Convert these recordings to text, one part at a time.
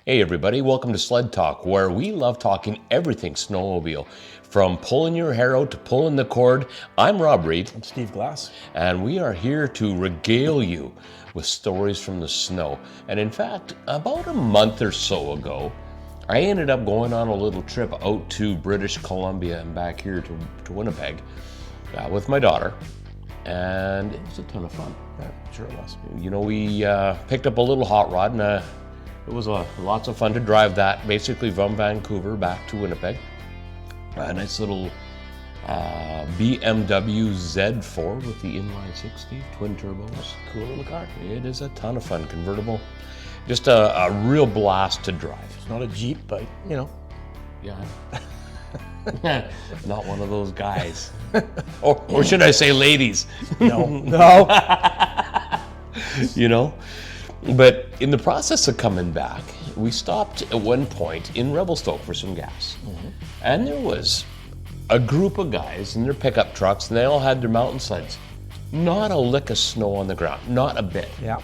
Hey everybody, welcome to Sled Talk, where we love talking everything snowmobile, from pulling your hair out to pulling the cord. I'm Rob Reed. I'm Steve Glass. And we are here to regale you with stories from the snow. And in fact, about a month or so ago, I ended up going on a little trip out to British Columbia and back here to Winnipeg with my daughter. And it was a ton of fun. Yeah, sure it was. You know, we picked up a little hot rod and it was lots of fun to drive that, basically from Vancouver back to Winnipeg. A nice little BMW Z4 with the inline 60, twin turbos. Cool little car. It is a ton of fun, convertible. Just a real blast to drive. It's not a Jeep, but you know. Yeah. Not one of those guys. Or should I say ladies? No. You know? But in the process of coming back, we stopped at one point in Revelstoke for some gas. Mm-hmm. And there was a group of guys in their pickup trucks, and they all had their mountain sleds. Not a lick of snow on the ground, not a bit. Yeah.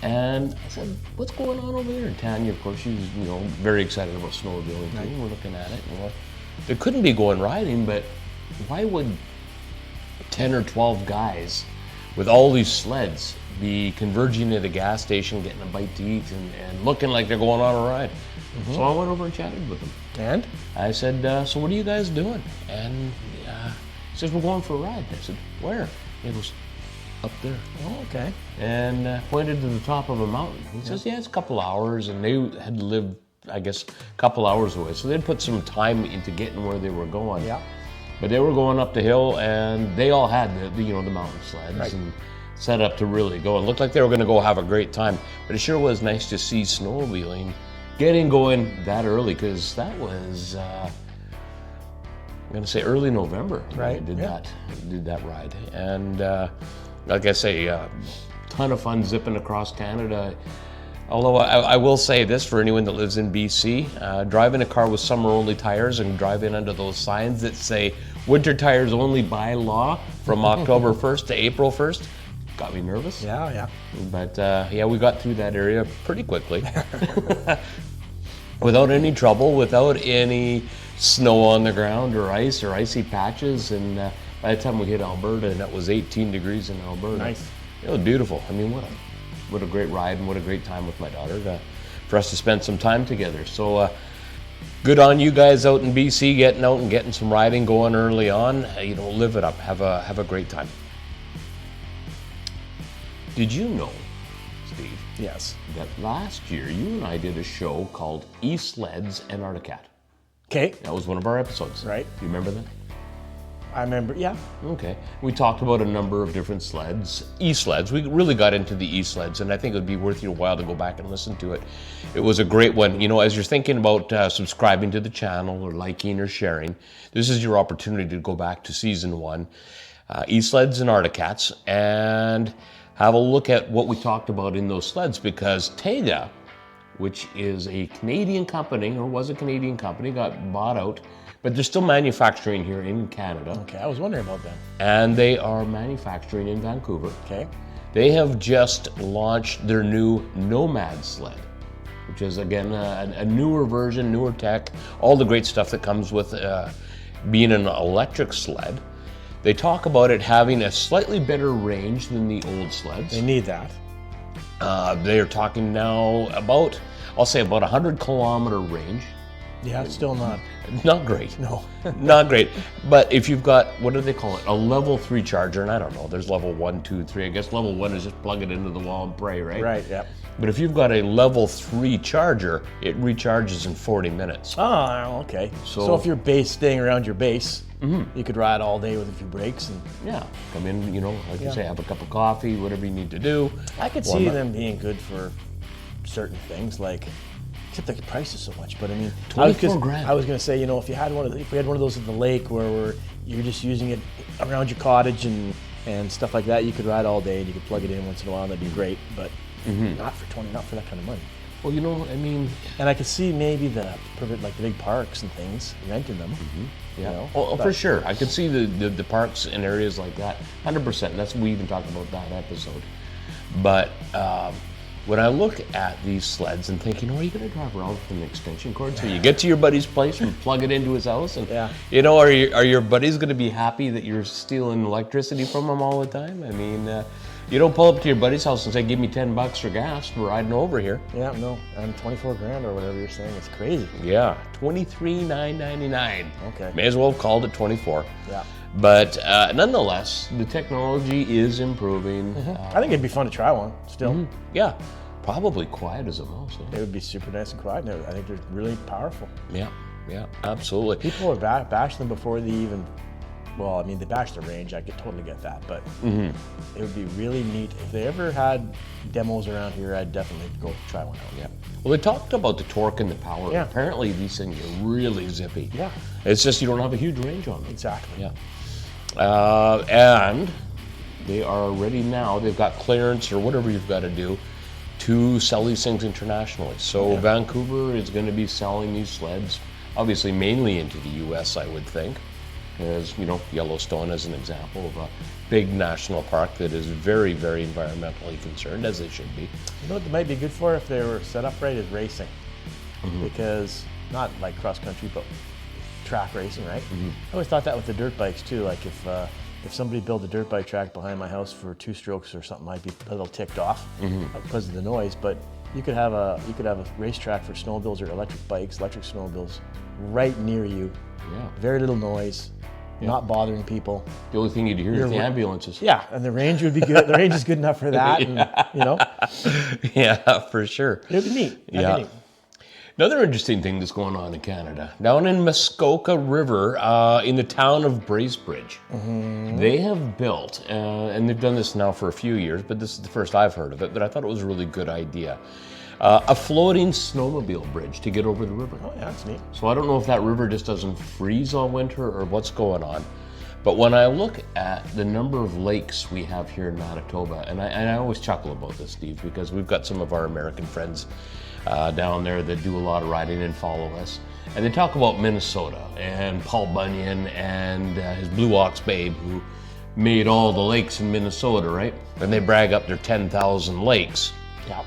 And I said, what's going on over there? And Tanya, of course, she's very excited about snowmobiling too. We're looking at it. And they couldn't be going riding, but why would 10 or 12 guys with all these sleds be converging at a gas station, getting a bite to eat, and looking like they're going on a ride? Mm-hmm. So I went over and chatted with them. And? I said, so what are you guys doing? And he says, we're going for a ride. I said, where? It was up there. Oh, okay. And pointed to the top of a mountain. He says, yeah, it's a couple hours, and they had lived, I guess, a couple hours away. So they'd put some time into getting where they were going. Yeah. But they were going up the hill, and they all had the mountain sleds. Right. And set up to really go. It looked like they were going to go have a great time. But it sure was nice to see snowmobiling getting going that early, because that was, I'm going to say early November. Right. I did that ride. And like I say, ton of fun zipping across Canada. Although I will say this for anyone that lives in BC, driving a car with summer-only tires and driving under those signs that say winter tires only by law from October 1st to April 1st, got me nervous. Yeah. But we got through that area pretty quickly. Without any trouble, without any snow on the ground or ice or icy patches. And by the time we hit Alberta, and that was 18 degrees in Alberta. Nice. It was beautiful. I mean, what a great ride, and what a great time with my daughter for us to spend some time together. So good on you guys out in BC, getting out and getting some riding going early on. Live it up. Have a great time. Did you know, Steve? Yes. That last year you and I did a show called E-Sleds and Articat. Okay. That was one of our episodes. Right. Do you remember that? I remember, yeah. Okay. We talked about a number of different sleds, E-Sleds. We really got into the E-Sleds, and I think it would be worth your while to go back and listen to it. It was a great one. As you're thinking about subscribing to the channel or liking or sharing, this is your opportunity to go back to season 1, E-Sleds and Articats, and have a look at what we talked about in those sleds, because Taiga, which is a Canadian company, or was a Canadian company, got bought out, but they're still manufacturing here in Canada. Okay, I was wondering about that. And they are manufacturing in Vancouver. Okay. They have just launched their new Nomad sled, which is, again, a newer version, newer tech, all the great stuff that comes with being an electric sled. They talk about it having a slightly better range than the old sleds. They need that. They're talking now about, I'll say about 100-kilometer range. Yeah, it's still not. Not great. No. Not great. But if you've got, what do they call it? A level 3 charger, and I don't know, there's level 1, 2, 3. I guess level 1 is just plug it into the wall and pray, right? Right, yeah. But if you've got a level 3 charger, it recharges in 40 minutes. Oh, okay. So if you're staying around your base, you could ride all day with a few breaks. And yeah, come in, like you say, have a cup of coffee, whatever you need to do. I could see them being good for certain things, like, except the price is so much. But I mean, $24,000. I was going to say, if you had if we had one of those at the lake where you're just using it around your cottage and stuff like that, you could ride all day and you could plug it in once in a while, and that'd be great. But not for that kind of money. Well, and I could see maybe the big parks and things, renting them. Yeah. For sure. I could see the parks in areas like that, 100%. That's, we even talked about that episode. But when I look at these sleds and think, are you going to drive around with an extension cord so you get to your buddy's place and plug it into his house? And are your buddies going to be happy that you're stealing electricity from them all the time? I mean, you don't pull up to your buddy's house and say, "Give me $10 for gas for riding over here." Yeah, no, and 24 grand or whatever you're saying, it's crazy. Yeah, $23,999. Okay. May as well have called it 24. Yeah. But nonetheless, the technology is improving. I think it'd be fun to try one still. Yeah, probably quiet as a mouse. It would be super nice and quiet. I think they're really powerful. Yeah, absolutely. People have bashed them before they even, well, I mean, they bashed the range. I could totally get that, but it would be really neat. If they ever had demos around here, I'd definitely go try one out. Yeah. Well, they talked about the torque and the power. Yeah. Apparently, these things are really zippy. Yeah. It's just you don't have a huge range on them. Exactly. Yeah. And they are ready now. They've got clearance or whatever you've got to do to sell these things internationally. So Vancouver is going to be selling these sleds, obviously mainly into the U.S., I would think. As Yellowstone as an example of a big national park that is very, very environmentally concerned, as they should be. You know what they might be good for if they were set up right is racing. Because, not like cross country, but track racing, right? I always thought that with the dirt bikes too. Like if somebody built a dirt bike track behind my house for 2 strokes or something, I'd be a little ticked off because of the noise. But you could have a racetrack for snowmobiles or electric bikes, electric snowmobiles, right near you. Yeah. Very little noise, not bothering people. The only thing you'd hear is the ambulances. Yeah, and the range would be good. The range is good enough for that. And, Yeah, for sure. It would be neat. That'd be neat. Another interesting thing that's going on in Canada, down in Muskoka River, in the town of Bracebridge, they have built, and they've done this now for a few years, but this is the first I've heard of it, but I thought it was a really good idea. A floating snowmobile bridge to get over the river. Oh yeah, that's neat. So I don't know if that river just doesn't freeze all winter or what's going on. But when I look at the number of lakes we have here in Manitoba, and I always chuckle about this, Steve, because we've got some of our American friends down there that do a lot of riding and follow us. And they talk about Minnesota and Paul Bunyan and his Blue Ox babe who made all the lakes in Minnesota, right? And they brag up their 10,000 lakes. Yeah.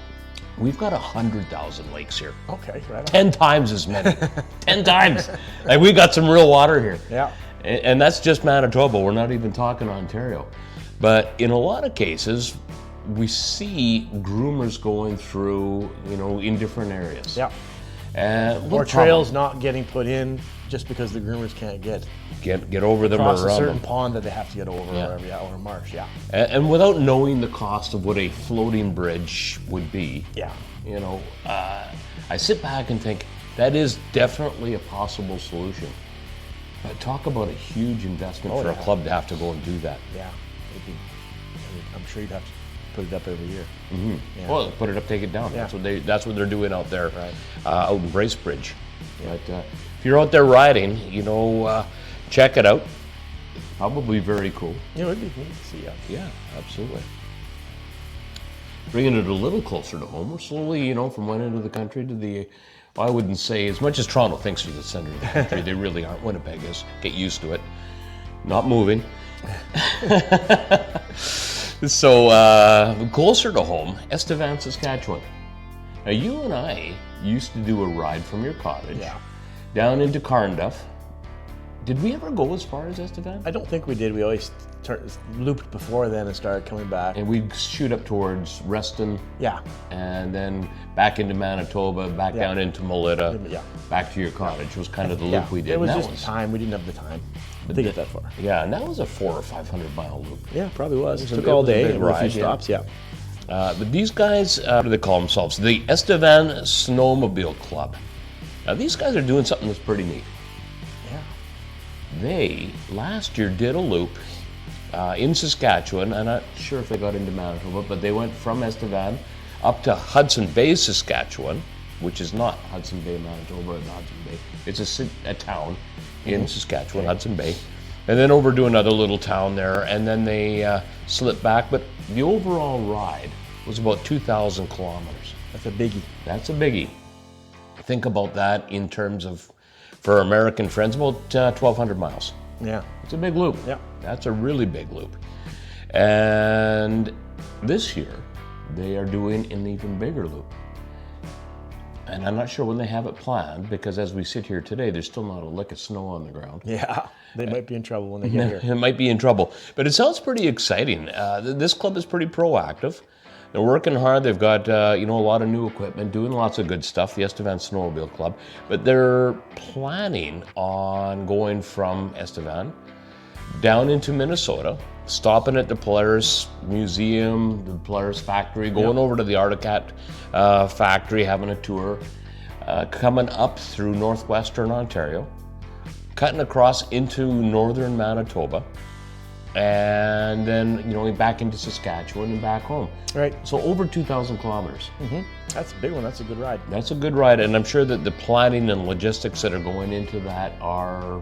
We've got 100,000 lakes here. Okay, right on. 10 times as many. 10 times. Like we got some real water here. Yeah. And that's just Manitoba. We're not even talking Ontario. But in a lot of cases, we see groomers going through, in different areas. Yeah. Or trails not getting put in just because the groomers can't get over them or across a around certain them. pond that they have to get over, or a marsh. Yeah. And without knowing the cost of what a floating bridge would be, Yeah. I sit back and think that is definitely a possible solution. But talk about a huge investment for a club to have to go and do that. Yeah. I'm sure you'd have to put it up every year. Yeah. Well, put it up, take it down. Yeah. That's what they're doing out there, Right. out in Bracebridge. But if you're out there riding, check it out. Probably very cool. Yeah, it would be neat to see. Yeah, absolutely. Bringing it a little closer to home, we're slowly, from one end of the country to the. I wouldn't say as much as Toronto thinks they're the center of the country. They really aren't. Winnipeg is. Get used to it. Not moving. So closer to home, Estevan, Saskatchewan. Now you and I used to do a ride from your cottage down into Carnduff. Did we ever go as far as Estevan? I don't think we did. We always looped before then and started coming back. And we'd shoot up towards Reston. Yeah. And then back into Manitoba, back down into Melita, back to your cottage was kind of the loop we did. It was just time. We didn't have the time to get that far. Yeah, and that was a 400 or 500 mile loop. Yeah, probably was. It took a all day big and a few stops, But these guys, what do they call themselves? The Estevan Snowmobile Club. Now these guys are doing something that's pretty neat. Yeah. They, last year, did a loop in Saskatchewan. I'm not sure if they got into Manitoba, but they went from Estevan up to Hudson Bay, Saskatchewan, which is not Hudson Bay, Manitoba, or Hudson Bay. It's a town in Saskatchewan, Hudson Bay. And then over to another little town there, and then they slipped back. But the overall ride was about 2,000 kilometers. That's a biggie. That's a biggie. Think about that in terms of, for American friends, about 1,200 miles. Yeah. It's a big loop. Yeah. That's a really big loop. And this year, they are doing an even bigger loop. And I'm not sure when they have it planned, because as we sit here today, there's still not a lick of snow on the ground. Yeah, they might be in trouble when they get here. It might be in trouble. But it sounds pretty exciting. This club is pretty proactive. They're working hard. They've got a lot of new equipment, doing lots of good stuff, the Estevan Snowmobile Club. But they're planning on going from Estevan down into Minnesota, stopping at the Polaris Museum, the Polaris factory, going over to the Articat factory, having a tour, coming up through northwestern Ontario, cutting across into northern Manitoba, and then back into Saskatchewan and back home. Right. So over 2,000 kilometers. That's a big one. That's a good ride. That's a good ride, and I'm sure that the planning and logistics that are going into that are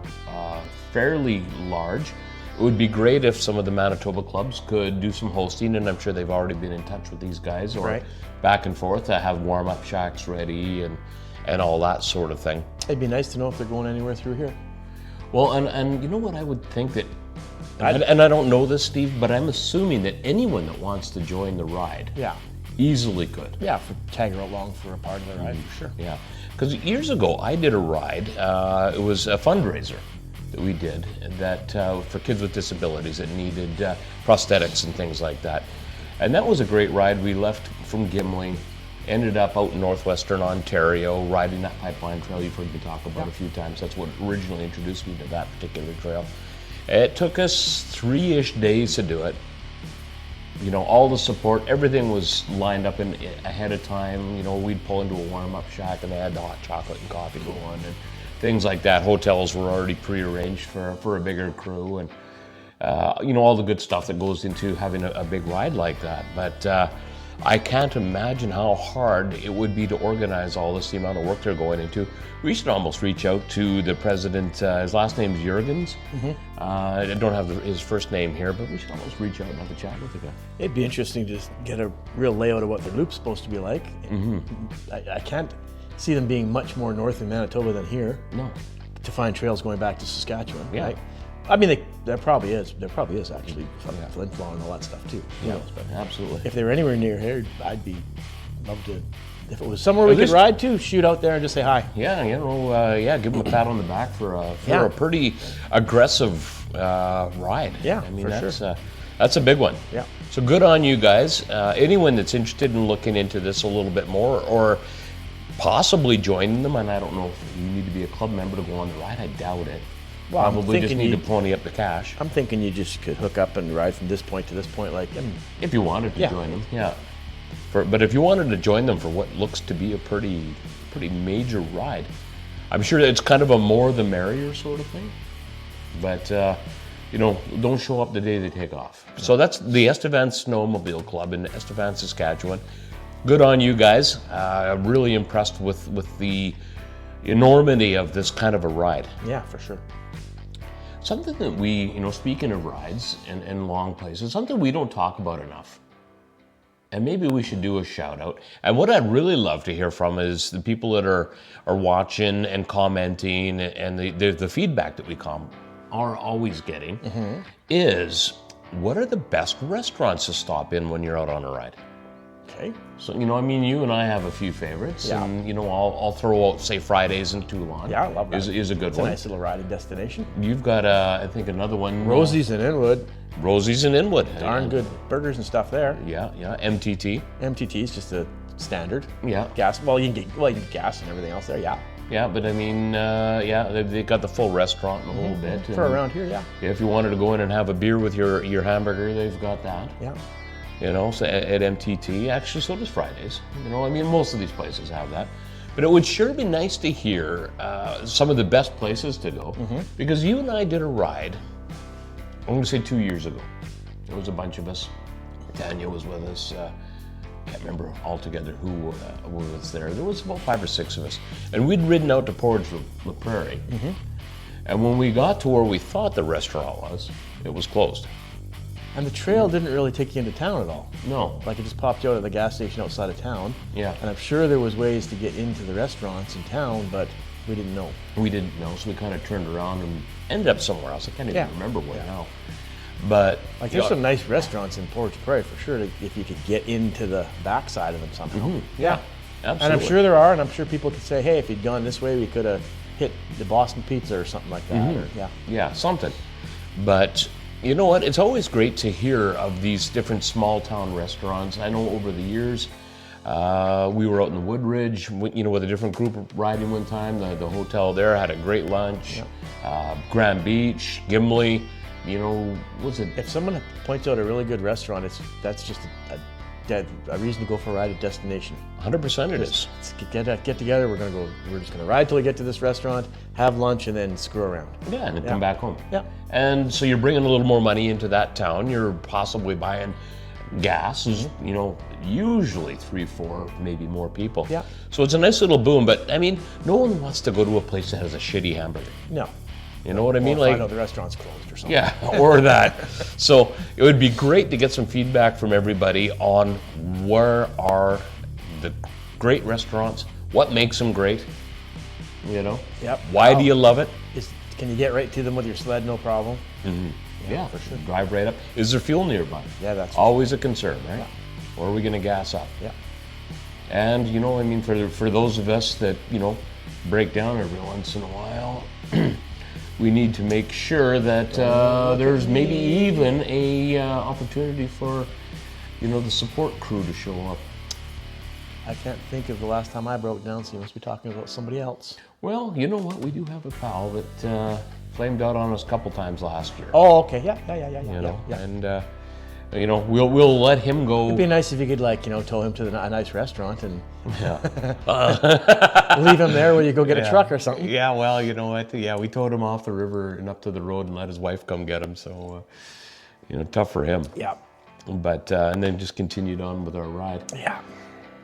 fairly large. It would be great if some of the Manitoba clubs could do some hosting, and I'm sure they've already been in touch with these guys, or back and forth to have warm-up shacks ready and all that sort of thing. It'd be nice to know if they're going anywhere through here. Well, and you know what I would think that, and I don't know this, Steve, but I'm assuming that anyone that wants to join the ride easily could. Yeah, for tag along for a part of the ride, for sure. Yeah, because years ago I did a ride. It was a fundraiser that we did that for kids with disabilities that needed prosthetics and things like that. And that was a great ride. We left from Gimli, ended up out in northwestern Ontario, riding that pipeline trail you've heard me talk about a few times. That's what originally introduced me to that particular trail. It took us 3-ish days to do it. All the support, everything was lined up ahead of time. We'd pull into a warm-up shack and they had the hot chocolate and coffee going and things like that. Hotels were already pre-arranged for a bigger crew, and all the good stuff that goes into having a big ride like that. But I can't imagine how hard it would be to organize all this, the amount of work they're going into. We should almost reach out to the president. His last name's Jurgens. I don't have his first name here, but we should almost reach out and have a chat with the guy. It'd be interesting to just get a real layout of what their loop's supposed to be like. I can't see them being much more north in Manitoba than here. No. To find trails going back to Saskatchewan. Yeah. Right? I mean, there probably is. There probably is actually Flint Flow and all that stuff too. Yeah, absolutely. If they were anywhere near here, I'd be love to. If it was somewhere we could ride to, shoot out there and just say hi. Yeah, give them a pat on the back for a pretty aggressive ride. Yeah, I mean, sure. That's a big one. Yeah. So good on you guys. Anyone that's interested in looking into this a little bit more, or possibly joining them, and I don't know if you need to be a club member to go on the ride. I doubt it. Well, probably just need to pony up the cash. I'm thinking you just could hook up and ride from this point to this point, if you wanted to join them, but if you wanted to join them for what looks to be a pretty major ride, I'm sure it's kind of a more the merrier sort of thing. But don't show up the day they take off. So that's the Estevan Snowmobile Club in Estevan, Saskatchewan. Good on you guys. I'm really impressed with the enormity of this kind of a ride. Yeah, for sure. Something that we, speaking of rides and long places, something we don't talk about enough. And maybe we should do a shout out. And what I'd really love to hear from is the people that are watching and commenting, and the feedback that we are always getting is, what are the best restaurants to stop in when you're out on a ride? Okay. So, you and I have a few favorites. Yeah. And, I'll throw out, say, Fridays in Toulon. Yeah, I love that. Is a good It's one. a nice little riding destination. You've got, I think, another one. Rosie's in Inwood. Rosie's in Inwood. Darn good burgers and stuff there. Yeah. MTT. MTT is just a standard. Yeah. Gas. Well, you can get gas and everything else there. Yeah. Yeah, but they've got the full restaurant and a whole bit. For around here, yeah. If you wanted to go in and have a beer with your hamburger, they've got that. Yeah. So at MTT, actually, so does Fridays. Most of these places have that. But it would sure be nice to hear some of the best places to go, because you and I did a ride, I'm going to say 2 years ago. There was a bunch of us. Tanya was with us. Can't remember altogether who was there. There was about 5 or 6 of us. And we'd ridden out to Portage La Prairie. And when we got to where we thought the restaurant was, it was closed. And the trail didn't really take you into town at all. No. Like it just popped you out at the gas station outside of town. Yeah. And I'm sure there was ways to get into the restaurants in town, but we didn't know. We didn't know, so we kind of turned around and ended up somewhere else. I can't even remember where now. But Like there's some nice restaurants in Portage Prairie for sure, if you could get into the backside of them somehow. Yeah, absolutely. and I'm sure there are, and I'm sure people could say, hey, if you'd gone this way, we could have hit the Boston Pizza or something like that. Or, Yeah, something. But you know what? It's always great to hear of these different small town restaurants. I know over the years, we were out in the Woodridge, with a different group riding one time. The hotel there had a great lunch. Grand Beach, Gimli, what's it? If someone points out a really good restaurant, that's just a reason to go for a ride, a destination. 100% it is. Let's get together. We're just gonna ride till we get to this restaurant, have lunch, and then screw around. Yeah, and then come back home. Yeah. And so you're bringing a little more money into that town. You're possibly buying gas, usually 3, 4, maybe more people. Yeah. So it's a nice little boom, but I mean, no one wants to go to a place that has a shitty hamburger. No. You know what I mean? Or find out the restaurant's closed or something. Yeah, or that. So it would be great to get some feedback from everybody on where are the great restaurants, what makes them great, Yep. Why do you love it? Can you get right to them with your sled, no problem? Yeah, for sure. Drive right up. Is there fuel nearby? Yeah, that's always a concern, right? Yeah. Or are we going to gas up? Yeah. And for those of us that break down every once in a while, we need to make sure that there's maybe even a opportunity for the support crew to show up. I can't think of the last time I broke down, so you must be talking about somebody else. Well, you know what? We do have a pal that flamed out on us a couple times last year. Oh, okay. Yeah. And we'll let him go. It'd be nice if you could tow him to a nice restaurant and Yeah. leave him there when you go get a truck or something. Yeah, well, you know what? Yeah, we towed him off the river and up to the road and let his wife come get him. So, tough for him. Yeah. But and then just continued on with our ride. Yeah.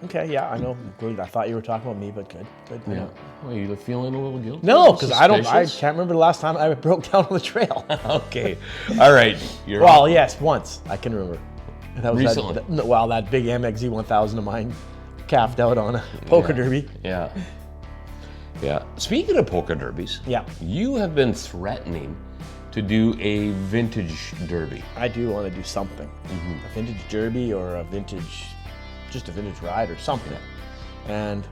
Okay. Yeah, I know. Good. I thought you were talking about me, but good. Yeah. Well, you feeling a little guilty? No, because I Suspicious? can't remember the last time I broke down on the trail. Okay. All right. Well, yes, once I can remember. That was Recently? That big MXZ 1000 of mine calved out on a poker derby. Yeah. Yeah. Speaking of poker derbies, you have been threatening to do a vintage derby. I do want to do something. A vintage derby or just a vintage ride or something. And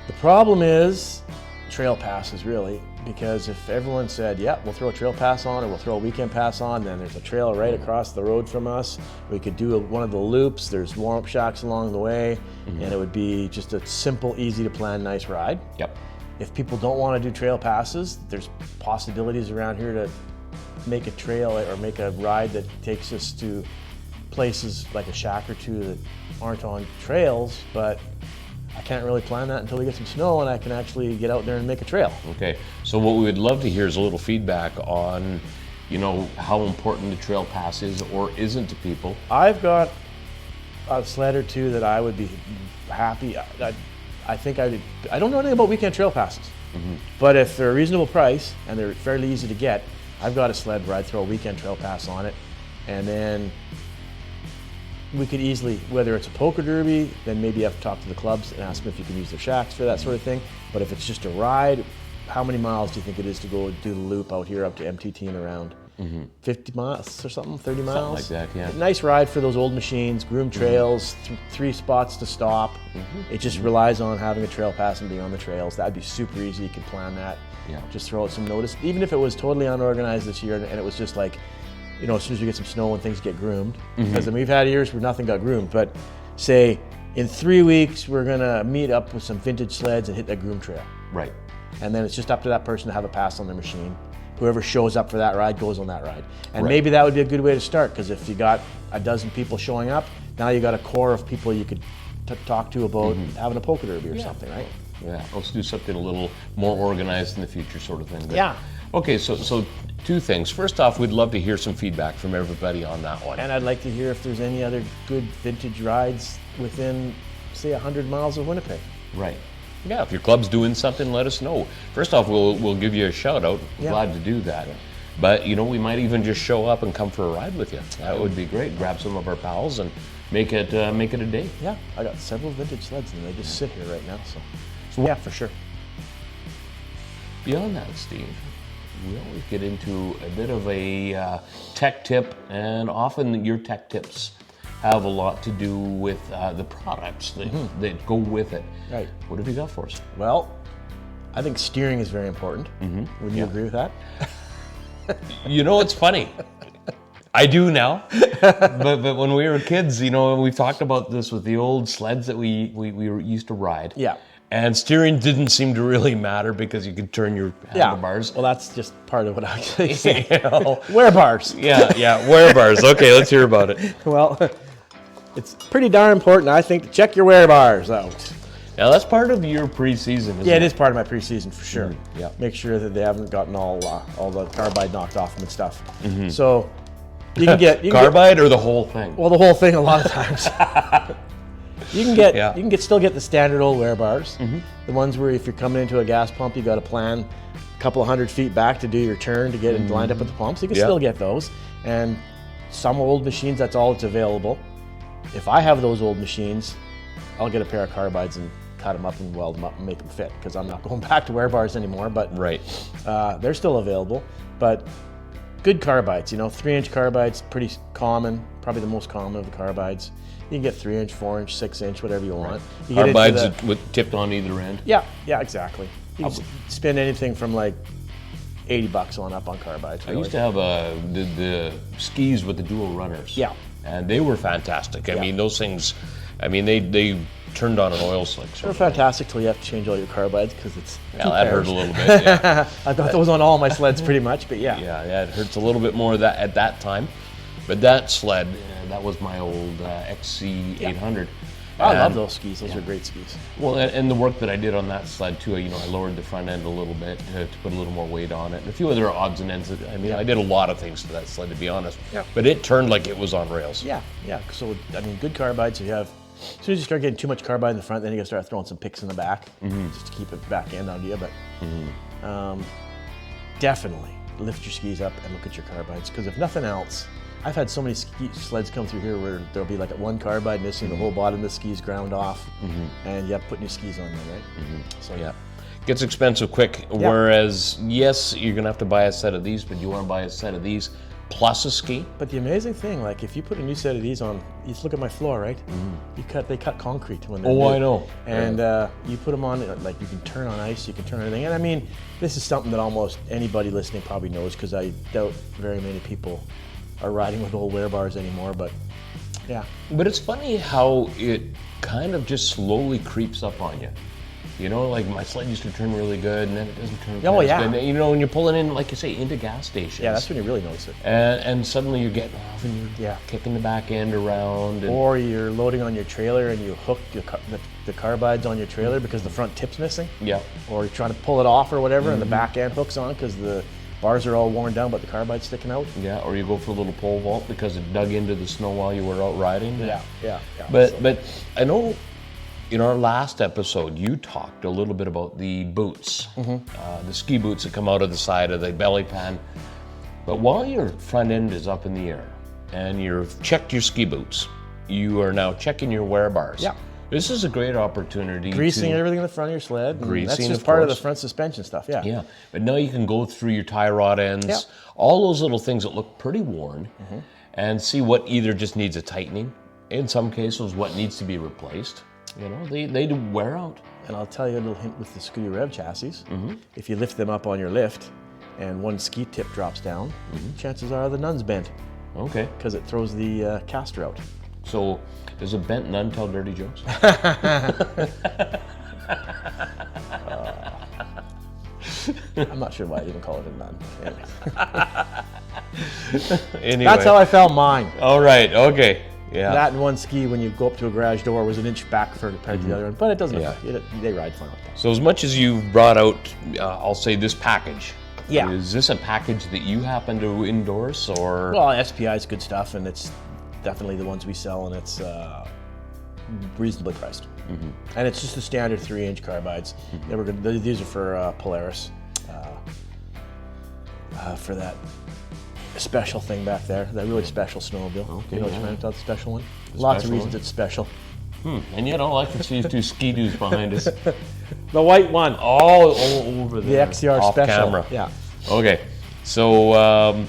the problem is trail passes, really, because if everyone said, we'll throw a trail pass on or we'll throw a weekend pass on, then there's a trail right across the road from us. We could do one of the loops. There's warm-up shacks along the way, and it would be just a simple, easy to plan, nice ride. Yep. If people don't want to do trail passes, there's possibilities around here to make a trail or make a ride that takes us to places like a shack or two that aren't on trails, but I can't really plan that until we get some snow and I can actually get out there and make a trail. Okay, so what we would love to hear is a little feedback on, how important the trail pass is or isn't to people. I've got a sled or two that I would be happy. I think I don't know anything about weekend trail passes, but if they're a reasonable price and they're fairly easy to get, I've got a sled where I'd throw a weekend trail pass on it, and then we could easily, whether it's a poker derby, then maybe you have to talk to the clubs and ask them if you can use their shacks for that sort of thing. But if it's just a ride, how many miles do you think it is to go do the loop out here up to MTT and around? 50 miles or something, 30 miles? Something like that, yeah. Nice ride for those old machines, groomed trails, 3 spots to stop. It just relies on having a trail pass and being on the trails. That'd be super easy, you can plan that. Yeah. Just throw out some notice. Even if it was totally unorganized this year and it was just like, as soon as we get some snow and things get groomed, because we've had years where nothing got groomed, but say in 3 weeks we're gonna meet up with some vintage sleds and hit that groomed trail. Right. And then it's just up to that person to have a pass on their machine. Whoever shows up for that ride goes on that ride. And maybe that would be a good way to start, because if you got a dozen people showing up, now you got a core of people you could talk to about having a poker derby or something, right? Yeah, let's do something a little more organized in the future, sort of thing. But, Yeah. Okay, so 2 things. First off, we'd love to hear some feedback from everybody on that one. And I'd like to hear if there's any other good vintage rides within, say, 100 miles of Winnipeg. Right. Yeah, if your club's doing something, let us know. First off, we'll give you a shout out. Glad to do that. But we might even just show up and come for a ride with you. That would be great. Grab some of our pals and make it a day. Yeah, I got several vintage sleds and they just sit here right now. So yeah, for sure. Beyond that, Steve, we always get into a bit of a tech tip, and often your tech tips have a lot to do with the products that go with it. Right. What have you got for us? Well, I think steering is very important. Would you agree with that? You know, it's funny. I do now, but when we were kids, you know, we talked about this with the old sleds that we used to ride. Yeah. And steering didn't seem to really matter because you could turn your handlebars. Well, that's just part of what I was saying. Wear bars. Yeah, wear bars. Okay, let's hear about it. Well, it's pretty darn important, I think, to check your wear bars out. Now, that's part of your preseason, isn't Yeah, it? it is part of my preseason for sure. Yeah. Make sure that they haven't gotten all the carbide knocked off them and stuff. So you can get Carbide or the whole thing? well, the whole thing a lot of times. You can still get the standard old wear bars. The ones where if you're coming into a gas pump, you got to plan a couple of 100 feet back to do your turn to get it lined up with the pumps. You can still get those. And some old machines, that's all that's available. If I have those old machines, I'll get a pair of carbides and cut them up and weld them up and make them fit, because I'm not going back to wear bars anymore. But they're still available. But good carbides, 3-inch carbides, pretty common, probably the most common of the carbides. You can get 3-inch, 4-inch, 6-inch, whatever you want. You Carbides with tipped on either end? Yeah, exactly. You can spend anything from like $80 on up on carbides. I used to have the skis with the dual runners. Yeah. And they were fantastic. I mean, those things, they turned on an oil slick. They're fantastic till you have to change all your carbides, because it's that hurt a little bit. Yeah. I've got those on all my sleds pretty much, but yeah. Yeah, it hurts a little bit more at that time. But that sled, that was my old XC800. I love those skis. Those are great skis. Well, and the work that I did on that sled too, I lowered the front end a little bit to put a little more weight on it. And a few other odds and ends. I did a lot of things to that sled, to be honest. Yeah. But it turned like it was on rails. Yeah. So, good carbides, as soon as you start getting too much carbide in the front, then you gotta start throwing some picks in the back, just to keep it back end on you. But definitely lift your skis up and look at your carbides, because if nothing else, I've had so many sleds come through here where there'll be like one carbide missing, the whole bottom of the skis ground off, and you have to put new skis on there, right? So yeah. Gets expensive quick, whereas, yes, you're gonna have to buy a set of these, but you wanna buy a set of these plus a ski. But the amazing thing, like if you put a new set of these on, you just look at my floor, right? They cut concrete when they're new. I know. And you put them on, like you can turn on ice, you can turn everything. And this is something that almost anybody listening probably knows, because I doubt very many people are riding with old wear bars anymore, but yeah. But it's funny how it kind of just slowly creeps up on you. Like my sled used to turn really good, and then it doesn't turn as good. When you're pulling in, like you say, into gas stations. Yeah, that's when you really notice it. And suddenly you're getting off and you're kicking the back end around. Or you're loading on your trailer and you hook the carbides on your trailer because the front tip's missing. Yeah. Or you're trying to pull it off or whatever, and the back end hooks on because the bars are all worn down, but the carbide's sticking out. Yeah, or you go for a little pole vault because it dug into the snow while you were out riding. Yeah. But I know in our last episode, you talked a little bit about the boots, the ski boots that come out of the side of the belly pan. But while your front end is up in the air and you've checked your ski boots, you are now checking your wear bars. Yeah. This is a great opportunity. Greasing everything in the front of your sled. Greasing, that's just part of the front suspension stuff, Yeah, but now you can go through your tie rod ends, all those little things that look pretty worn, and see what either just needs a tightening, in some cases what needs to be replaced. They do wear out. And I'll tell you a little hint with the Scooty Rev chassis. If you lift them up on your lift and one ski tip drops down, chances are the nun's bent. Okay. Because it throws the caster out. So, does a bent nun tell dirty jokes? I'm not sure why I even call it a nun. Anyway. That's how I found mine. All right, okay. Yeah. That and one ski, when you go up to a garage door, was an inch back compared to the other one, but it doesn't affect it. They ride fine. So as much as you've brought out, I'll say this package. Yeah. Is this a package that you happen to endorse, or? Well, SPI is good stuff, and it's definitely the ones we sell, and it's reasonably priced. And it's just the standard 3-inch carbides. These are for Polaris, for that special thing back there, that really special snowmobile. Okay, you know what you meant about the special one? Lots of reasons it's special. And yet all I can see is two ski-doos behind us. The white one. All over there. The XCR off special. Camera. Yeah. Okay. So,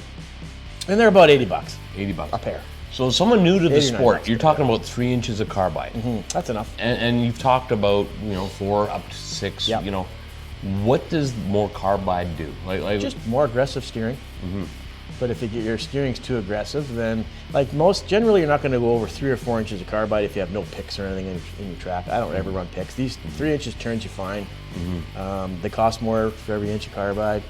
And they're about $80 $80 a pair. So someone new to the 89 sport, bucks you're a talking about 3 inches of carbide. That's enough. And you've talked about, 4 up to 6, Yep. What does more carbide do? Like Just more aggressive steering. But if your steering's too aggressive, then generally you're not going to go over 3 or 4 inches of carbide if you have no picks or anything in your track. I don't ever run picks. These 3 inches turns you fine. They cost more for every inch of carbide.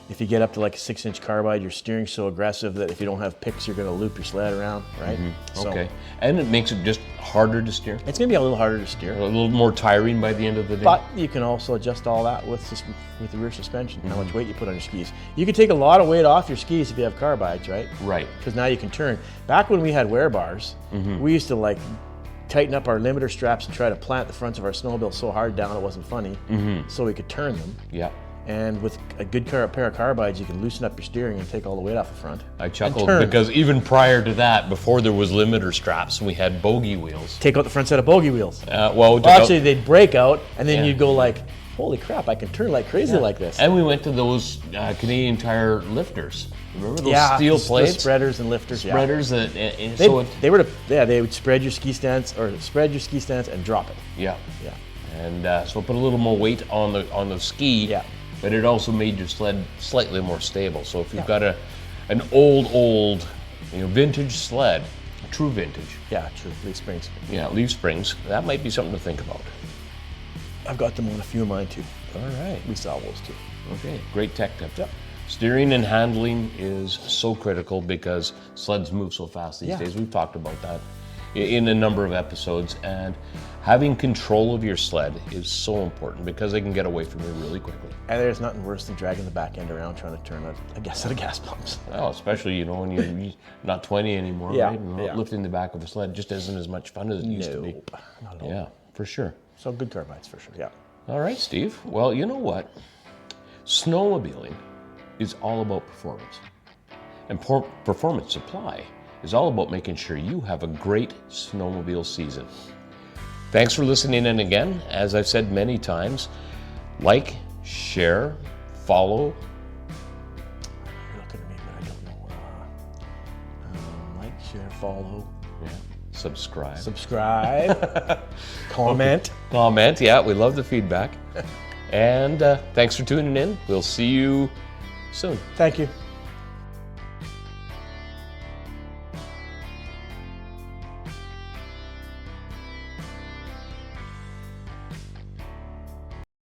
If you get up to like a 6-inch carbide, your steering's so aggressive that if you don't have picks, you're going to loop your sled around, right? Okay. And it makes it just harder to steer? It's going to be a little harder to steer. A little more tiring by the end of the day? But you can also adjust all that with the rear suspension, how much weight you put on your skis. You can take a lot of weight off your skis if you have carbides, right? Right. Because now you can turn. Back when we had wear bars, we used to tighten up our limiter straps and try to plant the fronts of our snowmobile so hard down it wasn't funny, so we could turn them. Yeah. And with a good pair of carbides, you can loosen up your steering and take all the weight off the front. I chuckled because even prior to that, before there was limiter straps, we had bogey wheels. Take out the front set of bogey wheels. Actually, they'd break out, and then you'd go holy crap, I can turn like crazy like this. And we went to those Canadian Tire lifters. Remember those steel plates? The spreaders and lifters. Spreaders. They would spread your ski stance and drop it. Yeah. And so put a little more weight on the ski. Yeah. But it also made your sled slightly more stable. So if you've got an old, vintage sled, true vintage. Yeah, true. Leaf springs. Yeah, leaf springs. That might be something to think about. I've got them on a few of mine too. All right. We saw those too. Okay, great tech tip. Yep. Steering and handling is so critical because sleds move so fast these days. We've talked about that in a number of episodes, and having control of your sled is so important because they can get away from you really quickly. And there's nothing worse than dragging the back end around trying to turn a set of gas pumps. Well, especially when you're not 20 anymore, right? Lifting the back of a sled just isn't as much fun as it used to be. Not at all. Yeah, for sure. So good carbides for sure. Yeah. All right, Steve. Well, you know what? Snowmobiling is all about performance. And Performance Supply is all about making sure you have a great snowmobile season. Thanks for listening in again. As I've said many times, like, share, follow. You're looking at me, but I don't know. Like, share, follow. Yeah. Subscribe. Comment. Comment, yeah, we love the feedback. And thanks for tuning in. We'll see you soon. Thank you.